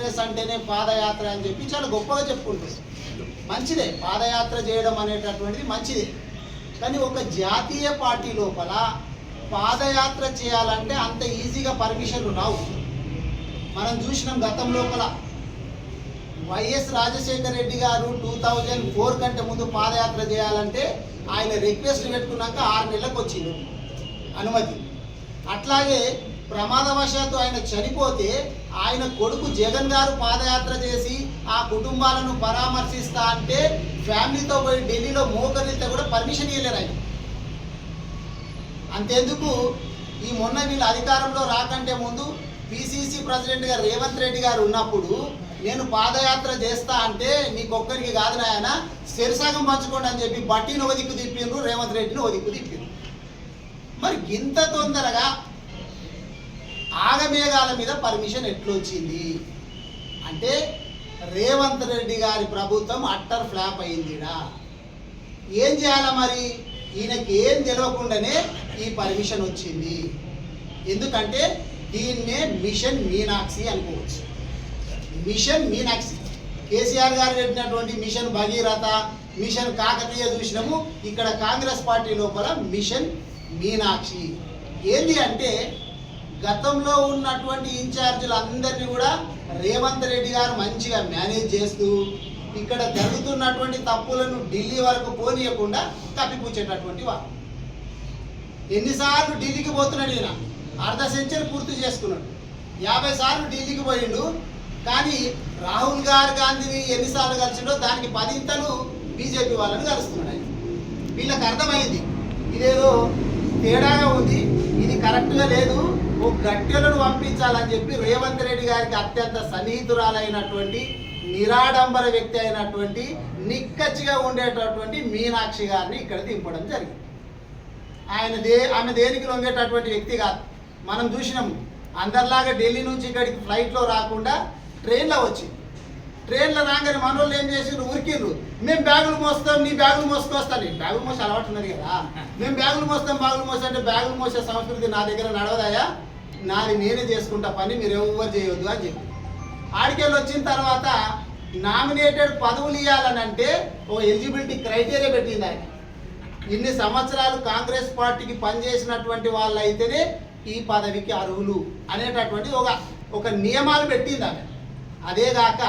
కాంగ్రెస్ అంటేనే పాదయాత్ర అని చెప్పి చాలా గొప్పగా చెప్పుకుంటారు. మంచిదే, పాదయాత్ర చేయడం అనేటటువంటిది మంచిదే. కానీ ఒక జాతీయ పార్టీ లోపల పాదయాత్ర చేయాలంటే అంత ఈజీగా పర్మిషన్లు రావు. మనం చూసినాం గతం లోపల వైఎస్ రాజశేఖర రెడ్డి గారు 2004 కంటే ముందు పాదయాత్ర చేయాలంటే ఆయన రిక్వెస్ట్ పెట్టుకున్నాక 6 నెలలకు వచ్చింది అనుమతి. అట్లాగే ప్రమాదవశాత్తు ఆయన చనిపోతే ఆయన కొడుకు జగన్ గారు పాదయాత్ర చేసి ఆ కుటుంబాలను పరామర్శిస్తా అంటే ఫ్యామిలీతో పోయి ఢిల్లీలో మోకరితే కూడా పర్మిషన్ ఇవ్వలేరు ఆయన. అంతేందుకు ఈ మొన్న వీళ్ళు అధికారంలో రాకంటే ముందు పిసిసి ప్రెసిడెంట్గా రేవంత్ రెడ్డి గారు ఉన్నప్పుడు నేను పాదయాత్ర చేస్తా అంటే నీకొక్కరికి కాదు నాయన శిరసాగం పంచుకోండి అని చెప్పి బట్టిని ఒక దిక్కు తిప్పిండ్రు, రేవంత్ రెడ్డిని ఒక దిక్కు తిప్పిండ్రు. మరి ఇంత తొందరగా ఆగమేఘాల మీద పర్మిషన్ ఎట్లొచ్చింది అంటే రేవంత్ రెడ్డి గారి ప్రభుత్వం అట్టర్ ఫ్లాప్ అయిందిడా. ఏం చేయాలా మరి? ఈయనకి ఏం తెలియకుండానే ఈ పర్మిషన్ వచ్చింది. ఎందుకంటే దీన్నే మిషన్ మీనాక్షి అనుకోవచ్చు. మిషన్ మీనాక్షి కేసీఆర్ గారు పెట్టినటువంటి మిషన్ భగీరథ, మిషన్ కాకతీయ చూసినాము. ఇక్కడ కాంగ్రెస్ పార్టీ లోపల మిషన్ మీనాక్షి ఏంది అంటే గతంలో ఉన్నటువంటి ఇన్ఛార్జీలు అందరినీ కూడా రేవంత్ రెడ్డి గారు మంచిగా మేనేజ్ చేస్తూ ఇక్కడ జరుగుతున్నటువంటి తప్పులను ఢిల్లీ వరకు పోనీయకుండా కప్పిపుచ్చేటటువంటి వారు. ఎన్నిసార్లు ఢిల్లీకి పోతున్నాడు ఈయన? అర్ధ సెంచరీ పూర్తి చేసుకున్నాడు. 50 సార్లు ఢిల్లీకి పోయిండు. కానీ రాహుల్ గాంధీని ఎన్నిసార్లు కలిసిండో దానికి 10 ఇంతలు బీజేపీ వాళ్ళని కలుస్తున్నాడు ఆయన. వీళ్ళకి అర్థమైంది ఇదేదో తేడాగా ఉంది, ఇది కరెక్ట్గా లేదు, ఓ గట్టెలను పంపించాలని చెప్పి రేవంత్ రెడ్డి గారికి అత్యంత సన్నిహితురాలైనటువంటి నిరాడంబర వ్యక్తి అయినటువంటి నిక్కచ్చిగా ఉండేటటువంటి మీనాక్షి గారిని ఇక్కడ దింపడం జరిగింది. ఆమె దేనికి లొంగేటటువంటి వ్యక్తి కాదు. మనం చూసినాము అందరిలాగా ఢిల్లీ నుంచి ఇక్కడికి ఫ్లైట్లో రాకుండా ట్రైన్లో వచ్చింది. ట్రైన్లో రాగానే మన వాళ్ళు ఏం చేసిండ్రు? ఉరికిండ్రు. మేము బ్యాగులు మోస్తాం, నీ బ్యాగులు మోసుకొస్తాను. బ్యాగులు మోసి అలవాటు ఉన్నది కదా. మేము బ్యాగులు మోస్తాం, బ్యాగులు మోసి అంటే బ్యాగులు మోసే సంస్కృతి నా దగ్గర నడవదాయా, నాది నేనే చేసుకుంటా పని, మీరు ఎవరు చేయొద్దు అని చెప్పి ఆడికెళ్ళి వచ్చిన తర్వాత నామినేటెడ్ పదవులు ఇవ్వాలని అంటే ఓ ఎలిజిబిలిటీ క్రైటీరియా పెట్టింది ఆయన. ఇన్ని సంవత్సరాలు కాంగ్రెస్ పార్టీకి పనిచేసినటువంటి వాళ్ళు అయితేనే ఈ పదవికి అర్హులు అనేటటువంటి ఒక నియమాలు పెట్టింది ఆమె. అదేగాక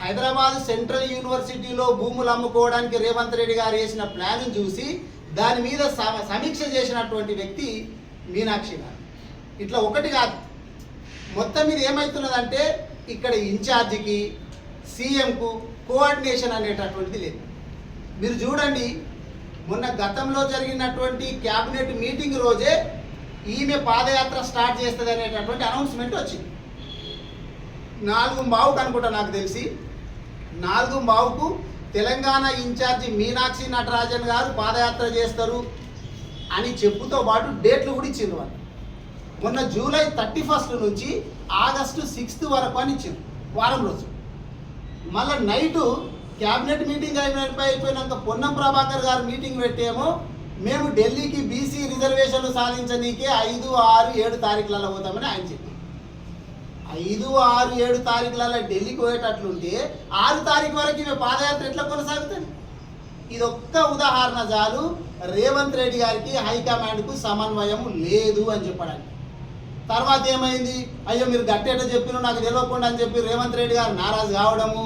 హైదరాబాద్ సెంట్రల్ యూనివర్సిటీలో భూములు అమ్ముకోవడానికి రేవంత్ రెడ్డి గారు వేసిన ప్లాన్ చూసి దాని మీద సమీక్ష చేసినటువంటి వ్యక్తి మీనాక్షి గారు. ఇట్లా ఒకటి కాదు, మొత్తం మీద ఏమవుతున్నదంటే ఇక్కడ ఇన్ఛార్జికి సీఎంకు కోఆర్డినేషన్ అనేటటువంటిది లేదు. మీరు చూడండి, మొన్న గతంలో జరిగినటువంటి క్యాబినెట్ మీటింగ్ రోజే ఈమె పాదయాత్ర స్టార్ట్ చేస్తుంది అనేటటువంటి అనౌన్స్మెంట్ వచ్చింది. 4:15 అనుకుంటా నాకు తెలిసి, 4:15కు తెలంగాణ ఇన్ఛార్జి మీనాక్షి నటరాజన్ గారు పాదయాత్ర చేస్తారు అని చెప్పుతో పాటు డేట్లు కూడా ఇచ్చిండ్రు వాళ్ళు. మొన్న జూలై 31 నుంచి ఆగస్టు 6 వరకు అని ఇచ్చిండ్రు, వారం రోజు. మళ్ళీ నైటు క్యాబినెట్ మీటింగ్ అయిపోయినాక పొన్నం ప్రభాకర్ గారు మీటింగ్ పెట్టేమో మేము ఢిల్లీకి బీసీ రిజర్వేషన్లు సాధించనీకే 5, 6, 7 తారీఖులలో పోతామని ఆయన చెప్పి 5, 6, 7 తారీఖులలో ఢిల్లీకి పోయేటట్లుంటే 6 తారీఖు వరకు ఈమె పాదయాత్ర ఎట్లా కొనసాగుతుంది? ఇది ఒక్క ఉదాహరణ చాలు రేవంత్ రెడ్డి గారికి హైకమాండ్కు సమన్వయం లేదు అని చెప్పడానికి. తర్వాత ఏమైంది? అయ్యో మీరు గట్టేట చెప్పిన నాకు తెలియకుండా అని చెప్పి రేవంత్ రెడ్డి గారు నారాజు కావడము,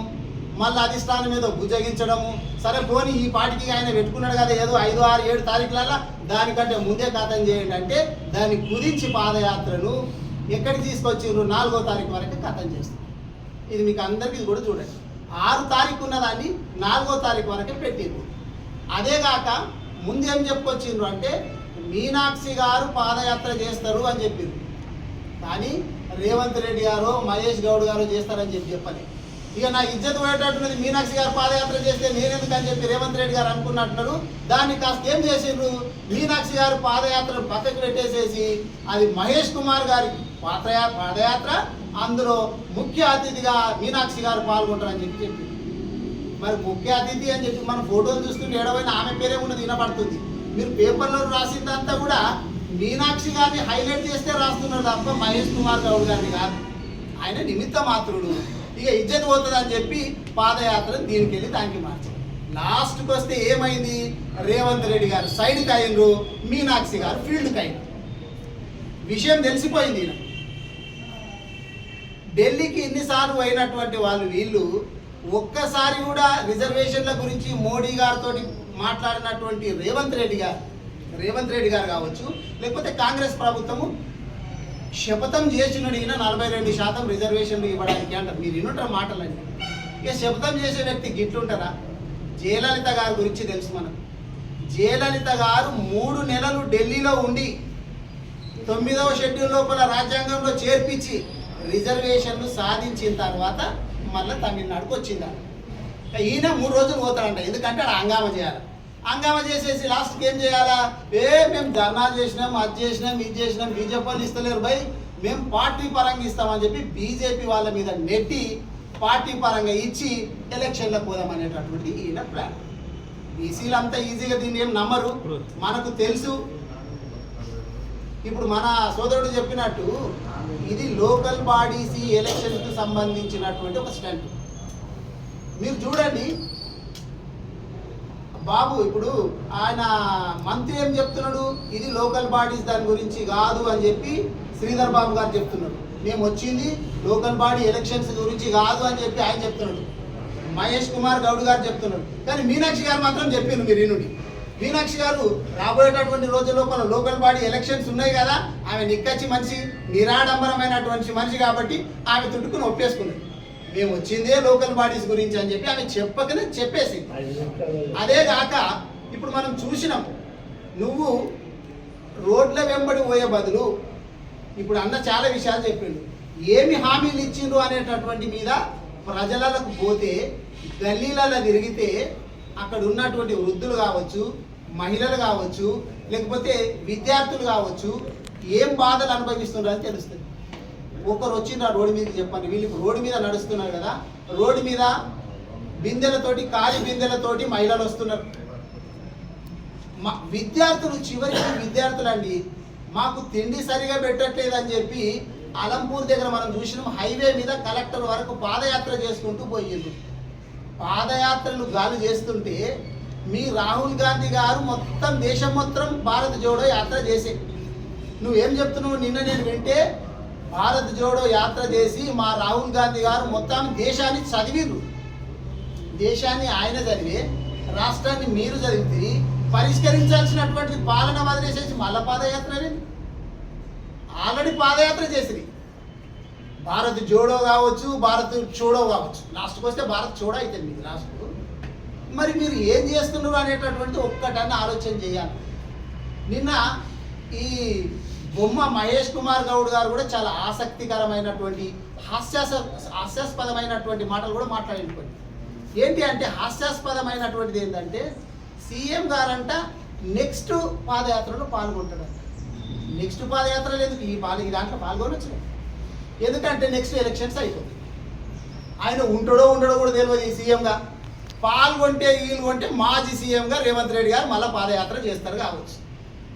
మళ్ళీ అధిష్టానం మీద భుజగించడము. సరే పోనీ ఈ పార్టీకి ఆయన పెట్టుకున్నాడు కదా ఏదో 5, 6, 7 తారీఖులలో దానికంటే ముందే ఖతం చేయండి అంటే దాన్ని కుదించి పాదయాత్రను ఎక్కడికి తీసుకొచ్చిండ్రు? 4వ తారీఖు వరకు ఖతం చేస్తారు. ఇది మీకు అందరికీ కూడా చూడండి, 6 తారీఖు ఉన్నదాన్ని 4వ తారీఖు వరకే పెట్టిండ్రు. అదేగాక ముందేం చెప్పుకొచ్చిండ్రు అంటే మీనాక్షి గారు పాదయాత్ర చేస్తారు అని చెప్పిండ్రు. కానీ రేవంత్ రెడ్డి గారు మహేష్ గౌడ్ గారు చేస్తారని చెప్పని ఇక నా ఇజ్జత్ పోయేటట్టున్నది. మీనాక్షి గారు పాదయాత్ర చేస్తే నేనెందుకు అని చెప్పి రేవంత్ రెడ్డి గారు అనుకున్నట్టున్నారు. దాన్ని కాస్త ఏం చేసిండ్రు? మీనాక్షి గారు పాదయాత్రను పక్కకు పెట్టేసేసి అది మహేష్ కుమార్ గారి పాదయాత్ర, అందులో ముఖ్య అతిథిగా మీనాక్షి గారు పాల్గొంటారని చెప్పి మరి ముఖ్య అతిథి అని చెప్పి మనం ఫోటోలు చూస్తుంటే ఏడవైనా ఆమె పేరే ఉన్నది వినపడుతుంది. మీరు పేపర్లో రాసిందంతా కూడా మీనాక్షి గారిని హైలైట్ చేస్తే రాస్తున్నారు తప్ప మహేష్ కుమార్ గౌడ్ గారిని కాదు. ఆయన నిమిత్త మాత్రుడు, ఇక ఇజ్జత్ పోతుంది అని చెప్పి పాదయాత్రను దీనికి వెళ్ళి దానికి మార్చారు. లాస్ట్కి వస్తే ఏమైంది, రేవంత్ రెడ్డి గారు సైడ్కి అయినరు, మీనాక్షి గారు ఫీల్డ్కి అయినరు. విషయం తెలిసిపోయింది. ఈయన ఢిల్లీకి ఎన్నిసార్లు అయినటువంటి వాళ్ళు వీళ్ళు ఒక్కసారి కూడా రిజర్వేషన్ల గురించి మోడీ గారితో మాట్లాడినటువంటి రేవంత్ రెడ్డి గారు కావచ్చు, లేకపోతే కాంగ్రెస్ ప్రభుత్వము శపథం చేసినాడు ఈయన 42% రిజర్వేషన్లు ఇవ్వడానికి అంటారు. మీరు వినుంటారు మాటలండి. ఇక శపథం చేసే వ్యక్తి గిట్లుంటారా? జయలలిత గారి గురించి తెలుసు మనకు. జయలలిత గారు 3 నెలలు ఢిల్లీలో ఉండి 9వ షెడ్యూల్ లోపల రాజ్యాంగంలో చేర్పించి రిజర్వేషన్లు సాధించిన తర్వాత మళ్ళీ తమిళనాడుకు వచ్చింది. ఈయన 3 రోజులు పోతాడంట, ఎందుకంటే అక్కడ హంగామా చేయాలి. హంగామా చేసేసి లాస్ట్కి ఏం చేయాలా, మేము ధర్నా చేసినాం, అది చేసినాం, ఇది చేసినాం, బీజేపీ వాళ్ళు ఇస్తలేరు భయ్, మేము పార్టీ పరంగా ఇస్తామని చెప్పి బీజేపీ వాళ్ళ మీద నెట్టి పార్టీ పరంగా ఇచ్చి ఎలక్షన్లకు పోదామనేటటువంటి ఈయన ప్లాన్. బీసీలు అంతా ఈజీగా దీన్ని ఏం నమ్మరు, మనకు తెలుసు. ఇప్పుడు మన సోదరుడు చెప్పినట్టు ఇది లోకల్ బాడీస్ ఎలక్షన్కు సంబంధించినటువంటి ఒక స్టంట్. మీరు చూడండి బాబు, ఇప్పుడు ఆయన మంత్రి ఏం చెప్తున్నాడు, ఇది లోకల్ బాడీస్ దాని గురించి కాదు అని చెప్పి శ్రీధర్ బాబు గారు చెప్తున్నాడు. మేము వచ్చింది లోకల్ బాడీ ఎలక్షన్స్ గురించి కాదు అని చెప్పి ఆయన చెప్తున్నాడు. మహేష్ కుమార్ గౌడ్ గారు చెప్తున్నాడు. కానీ మీనాక్షి గారు మాత్రం చెప్పిండు. మీరు ఈనుండి మీనాక్షి గారు రాబోయేటటువంటి రోజుల లోపల లోకల్ బాడీ ఎలక్షన్స్ ఉన్నాయి కదా, ఆమె నిక్కచ్చి మనిషి, నిరాడంబరమైనటువంటి మనిషి కాబట్టి ఆమె తుట్టుకుని ఒప్పేసుకున్నది. మేము వచ్చిందే లోకల్ బాడీస్ గురించి అని చెప్పి ఆమె చెప్పకనే చెప్పేసి. అదే కాక ఇప్పుడు మనం చూసినాం, నువ్వు రోడ్ల వెంబడి పోయే బదులు ఇప్పుడు అన్న చాలా విషయాలు చెప్పిండు, ఏమి హామీలు ఇచ్చిండ్రు అనేటటువంటి మీద ప్రజలకు పోతే గల్లీలలో తిరిగితే అక్కడ ఉన్నటువంటి వృద్ధులు కావచ్చు, మహిళలు కావచ్చు, లేకపోతే విద్యార్థులు కావచ్చు, ఏం బాధలు అనుభవిస్తున్నారని తెలుస్తుంది. ఒకరు వచ్చిండ్రు రోడ్డు మీదకి చెప్పండి, వీళ్ళు రోడ్డు మీద నడుస్తున్నారు కదా, రోడ్డు మీద బిందెలతోటి, ఖాళీ బిందెలతోటి మహిళలు వస్తున్నారు. విద్యార్థులు చివరికి విద్యార్థులు అండి, మాకు తిండి సరిగా పెట్టట్లేదు అని చెప్పి అలంపూర్ దగ్గర మనం చూసినాం, హైవే మీద కలెక్టర్ వరకు పాదయాత్ర చేసుకుంటూ పోయిండ్రు. పాదయాత్రలు గాలి చేస్తుంటే మీ రాహుల్ గాంధీ గారు మొత్తం దేశం మొత్తం భారత్ జోడో యాత్ర చేసే, నువ్వేం చెప్తున్నావు? నిన్న నేను వింటే భారత్ జోడో యాత్ర చేసి మా రాహుల్ గాంధీ గారు మొత్తం దేశాన్ని చదివిండ్రు. దేశాన్ని ఆయన చదివే, రాష్ట్రాన్ని మీరు చదివితే పరిష్కరించాల్సినటువంటి పాలన వదిలేసేసి మళ్ళా పాదయాత్ర ఆల్రెడీ పాదయాత్ర చేసింది. భారత్ జోడో కావచ్చు, భారత్ చూడో కావచ్చు, లాస్ట్కి వస్తే భారత్ చూడో అవుతుంది మీకు లాస్ట్. మరి మీరు ఏం చేస్తున్నారు అనేటటువంటి ఒక్కటన్నా ఆలోచన చేయాలి. నిన్న ఈ బొమ్మ మహేష్ కుమార్ గౌడ్ గారు కూడా చాలా ఆసక్తికరమైనటువంటి హాస్యాస్పదమైనటువంటి మాటలు కూడా మాట్లాడుకోండి. ఏంటి అంటే హాస్యాస్పదమైనటువంటిది ఏంటంటే సీఎం గారంట నెక్స్ట్ పాదయాత్రలో పాల్గొంటాడంట. నెక్స్ట్ పాదయాత్రలు ఎందుకు, ఈ దాంట్లో పాల్గొనొచ్చు. ఎందుకంటే నెక్స్ట్ ఎలక్షన్స్ అయిపోతుంది. ఆయన ఉండడో కూడా తెలియదు ఈ సీఎంగా. పాల్గొంటే వీలుగొంటే మాజీ సీఎంగా రేవంత్ రెడ్డి గారు మళ్ళీ పాదయాత్ర చేస్తారు కావచ్చు.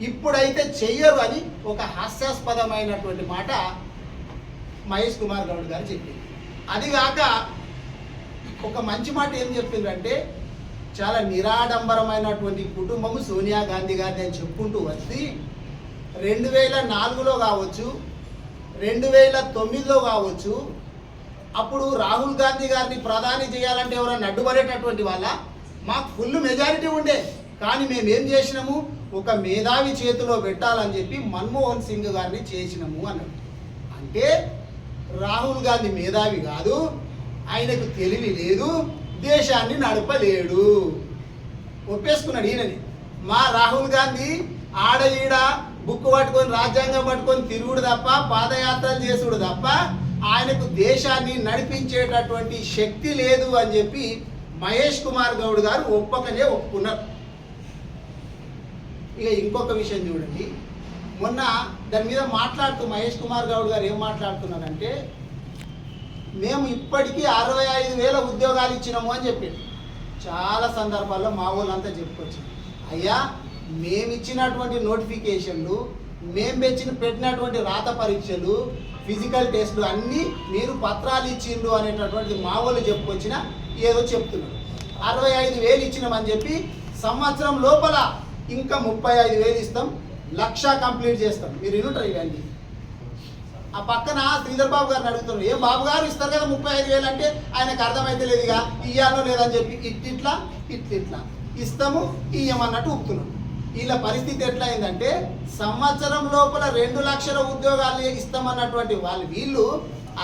ఇప్పుడైతే చెయ్యరు అని ఒక హాస్యాస్పదమైనటువంటి మాట మహేష్ కుమార్ గౌడ్ గారు చెప్పింది. అదిగాక ఒక మంచి మాట ఏం చెప్పిందంటే, చాలా నిరాడంబరమైనటువంటి కుటుంబము సోనియా గాంధీ గారిని అని చెప్పుకుంటూ వచ్చి 2004లో కావచ్చు, 2009లో కావచ్చు, అప్పుడు రాహుల్ గాంధీ గారిని ప్రధాని చేయాలంటే ఎవరైనా అడ్డుపడేటటువంటి వాళ్ళ మాకు ఫుల్ మెజారిటీ ఉండే, కానీ మేము ఏం చేసినాము, ఒక మేధావి చేతిలో పెట్టాలని చెప్పి మన్మోహన్ సింగ్ గారిని చేసినాము అన్నాడు. అంటే రాహుల్ గాంధీ మేధావి కాదు, ఆయనకు తెలివి లేదు, దేశాన్ని నడపలేడు, ఒప్పేసుకున్నాడు ఈయనని. మా రాహుల్ గాంధీ ఆడ ఈడ బుక్ పట్టుకొని రాజ్యాంగం పట్టుకొని తిరుగుడు తప్ప, పాదయాత్రలు చేసుడు తప్ప ఆయనకు దేశాన్ని నడిపించేటటువంటి శక్తి లేదు అని చెప్పి మహేష్ కుమార్ గౌడ్ గారు ఒప్పకనే ఒప్పుకున్నారు. ఇక ఇంకొక విషయం చూడండి, మొన్న దాని మీద మాట్లాడుతూ మహేష్ కుమార్ గౌడ్ గారు ఏం మాట్లాడుతున్నారంటే, మేము ఇప్పటికీ 65,000 ఉద్యోగాలు ఇచ్చినాము అని చెప్పారు. చాలా సందర్భాల్లో మా వాళ్ళంతా చెప్పుకొచ్చారు, అయ్యా మేము ఇచ్చినటువంటి నోటిఫికేషన్లు, మేము పెట్టినటువంటి రాత పరీక్షలు, ఫిజికల్ టెస్టులు అన్నీ మీరు పత్రాలు ఇచ్చిండ్రు అనేటటువంటిది మా వాళ్ళు చెప్పుకొచ్చిన ఏదో చెప్తున్నారు. 65,000 ఇచ్చినామని చెప్పి సంవత్సరం లోపల ఇంకా 35,000 ఇస్తాం, 1,00,000 కంప్లీట్ చేస్తాం. మీరు వినుంటారు ఇవన్నీ. ఆ పక్కన శ్రీధర్ బాబు గారిని అడుగుతున్నారు, ఏం బాబు గారు ఇస్తారు కదా 35,000 అంటే ఆయనకు అర్థమైతే లేదు, ఇక ఇయ్యాలో లేదని చెప్పి ఇట్లా ఇస్తాము ఇయ్యమన్నట్టు ఊపుతున్నాం. వీళ్ళ పరిస్థితి ఎట్లా అయిందంటే సంవత్సరం లోపల 2 లక్షల ఉద్యోగాలు ఇస్తామన్నటువంటి వీళ్ళు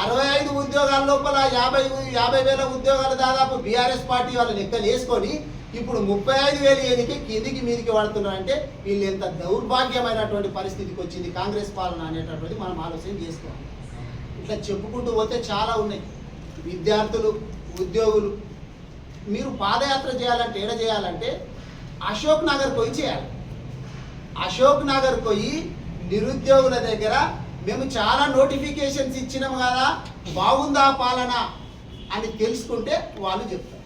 65 ఉద్యోగాల లోపల 50,000 ఉద్యోగాలు దాదాపు బీఆర్ఎస్ పార్టీ వాళ్ళు లెక్కలు వేసుకొని ఇప్పుడు 35,000 ఏనికి కిందికి మీదికి పడుతున్నారంటే వీళ్ళు ఎంత దౌర్భాగ్యమైనటువంటి పరిస్థితికి వచ్చింది కాంగ్రెస్ పాలన అనేటటువంటి మనం ఆలోచన చేసుకోవాలి. ఇట్లా చెప్పుకుంటూ పోతే చాలా ఉన్నాయి. విద్యార్థులు, ఉద్యోగులు, మీరు పాదయాత్ర చేయాలంటే ఏడ చేయాలంటే అశోక్ నగర్ పోయి చేయాలి. అశోక్ నగర్ పోయి నిరుద్యోగుల దగ్గర మేము చాలా నోటిఫికేషన్స్ ఇచ్చినాం కదా, బాగుందా పాలన అని తెలుసుకుంటే వాళ్ళు చెప్తారు.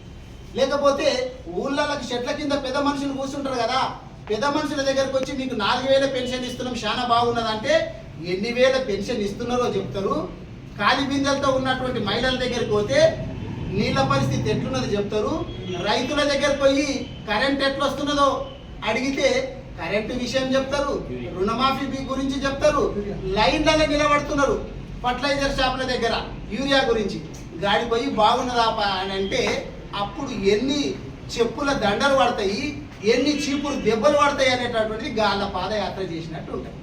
లేకపోతే ఊళ్ళకి చెట్ల కింద పెద్ద మనుషులు కూర్చుంటారు కదా, పెద్ద మనుషుల దగ్గరకు వచ్చి మీకు 4,000 పెన్షన్ ఇస్తున్నాం చాలా బాగున్నదంటే ఎన్ని వేల పెన్షన్ ఇస్తున్నారో చెప్తారు. ఖాళీ బిందెలతో ఉన్నటువంటి మహిళల దగ్గరికి పోతే నీళ్ళ పరిస్థితి ఎట్లున్నదో చెప్తారు. రైతుల దగ్గర పోయి కరెంట్ ఎట్లా వస్తున్నదో అడిగితే కరెంటు విషయం చెప్తారు, రుణమాఫీ గురించి చెప్తారు. లైన్లలో నిలబడుతున్నారు ఫర్టిలైజర్ షాపుల దగ్గర యూరియా గురించి. గాడి పోయి బాగున్నదా అని అంటే అప్పుడు ఎన్ని చెప్పుల దండలు పడతాయి, ఎన్ని చీపురు దెబ్బలు పడతాయి అనేటటువంటిది గాళ్ళ పాదయాత్ర చేసినట్టు ఉంటుంది.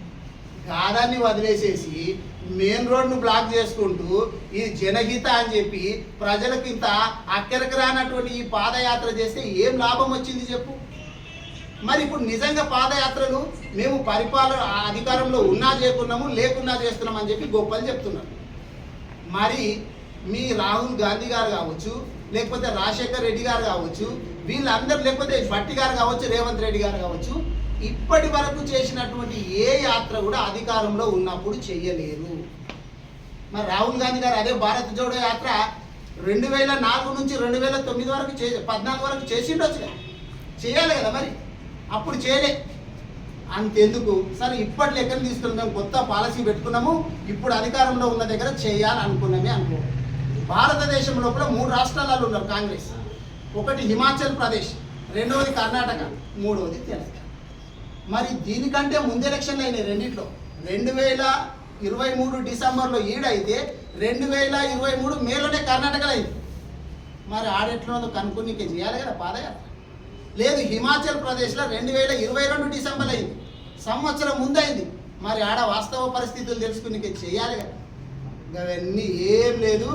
గాదాన్ని వదిలేసేసి మెయిన్ రోడ్ను బ్లాక్ చేసుకుంటూ ఇది జనహిత అని చెప్పి ప్రజలకు ఇంత అక్కడికి రానటువంటి ఈ పాదయాత్ర చేస్తే ఏం లాభం వచ్చింది చెప్పు. మరి ఇప్పుడు నిజంగా పాదయాత్రలు మేము పరిపాలన అధికారంలో ఉన్నా చేయకున్నాము, లేకున్నా చేస్తున్నాం అని చెప్పి గొప్పలు చెప్తున్నారు. మరి మీ రాహుల్ గాంధీ గారు కావచ్చు, లేకపోతే రాజశేఖర్ రెడ్డి గారు కావచ్చు, వీళ్ళందరూ, లేకపోతే భట్టి గారు కావచ్చు, రేవంత్ రెడ్డి గారు కావచ్చు, ఇప్పటి వరకు చేసినటువంటి ఏ యాత్ర కూడా అధికారంలో ఉన్నప్పుడు చెయ్యలేరు. మరి రాహుల్ గాంధీ గారు అదే భారత్ జోడో యాత్ర 2004 నుంచి 2009 వరకు 14 వరకు చేసిండొచ్చు, చేయాలి కదా. మరి అప్పుడు చేయలే, అంతెందుకు సరే ఇప్పటి లెక్కన తీసుకుని మేము కొత్త పాలసీ పెట్టుకున్నాము, ఇప్పుడు అధికారంలో ఉన్న దగ్గర చేయాలనుకున్నామే అనుకో. భారతదేశం లోపల 3 రాష్ట్రాలలో ఉన్నారు కాంగ్రెస్. ఒకటి హిమాచల్ ప్రదేశ్, రెండవది కర్ణాటక, మూడవది తెలంగాణ. మరి దీనికంటే ముందు ఎలక్షన్లు అయినాయి రెండిట్లో. 2023 డిసెంబర్లో ఈడైతే 2023 మేలోనే కర్ణాటకలో అయింది. మరి ఆడెట్లున్నదో కనుక్కొని చేయాలి కదా పాదయాత్ర. లేదు, హిమాచల్ ప్రదేశ్లో 2022 డిసెంబర్ అయింది, సంవత్సరం ముందు అయింది. మరి ఆడ వాస్తవ పరిస్థితులు తెలుసుకుని చేయాలి కదా. అవన్నీ ఏం లేదు.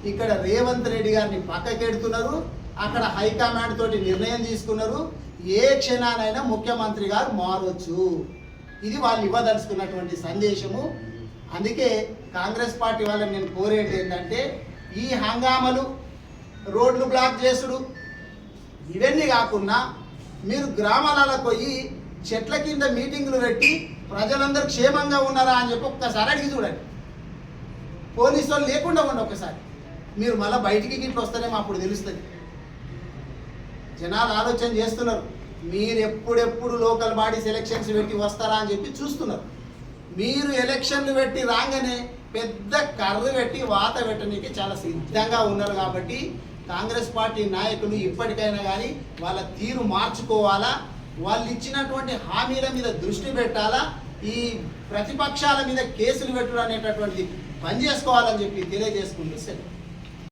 ఇక్కడ రేవంత్ రెడ్డి గారిని పక్కకెడుతున్నారు, అక్కడ హైకమాండ్ తోటి నిర్ణయం తీసుకున్నారు, ఏ క్షణానైనా ముఖ్యమంత్రి గారు మారొచ్చు. ఇది వాళ్ళు ఇవ్వదలుచుకున్నటువంటి సందేశము. అందుకే కాంగ్రెస్ పార్టీ వాళ్ళని నేను కోరేది ఏంటంటే ఈ హంగామలు, రోడ్లు బ్లాక్ చేసుడు, ఇవన్నీ కాకుండా మీరు గ్రామాలలో పోయి చెట్ల కింద మీటింగులు పెట్టి ప్రజలందరూ క్షేమంగా ఉన్నారా అని చెప్పి ఒక్కసారి అడిగి చూడండి. పోలీసు వాళ్ళు లేకుండా ఉండి ఒక్కసారి మీరు మళ్ళీ బయటికి గిట్లు వస్తారేమో అప్పుడు తెలుస్తుంది. జనాలు ఆలోచన చేస్తున్నారు, మీరు ఎప్పుడెప్పుడు లోకల్ బాడీస్ ఎలక్షన్స్ పెట్టి వస్తారా అని చెప్పి చూస్తున్నారు. మీరు ఎలక్షన్లు పెట్టి రాగానే పెద్ద కర్రు పెట్టి వాత పెట్టడానికి చాలా సిద్ధంగా ఉన్నారు. కాబట్టి కాంగ్రెస్ పార్టీ నాయకులు ఇప్పటికైనా కానీ వాళ్ళ తీరు మార్చుకోవాలా, వాళ్ళు ఇచ్చినటువంటి హామీల మీద దృష్టి పెట్టాలా, ఈ ప్రతిపక్షాల మీద కేసులు పెట్టడం అనేటటువంటిది పని చేసుకోవాలని చెప్పి తెలియజేసుకుంటూ సెలవు.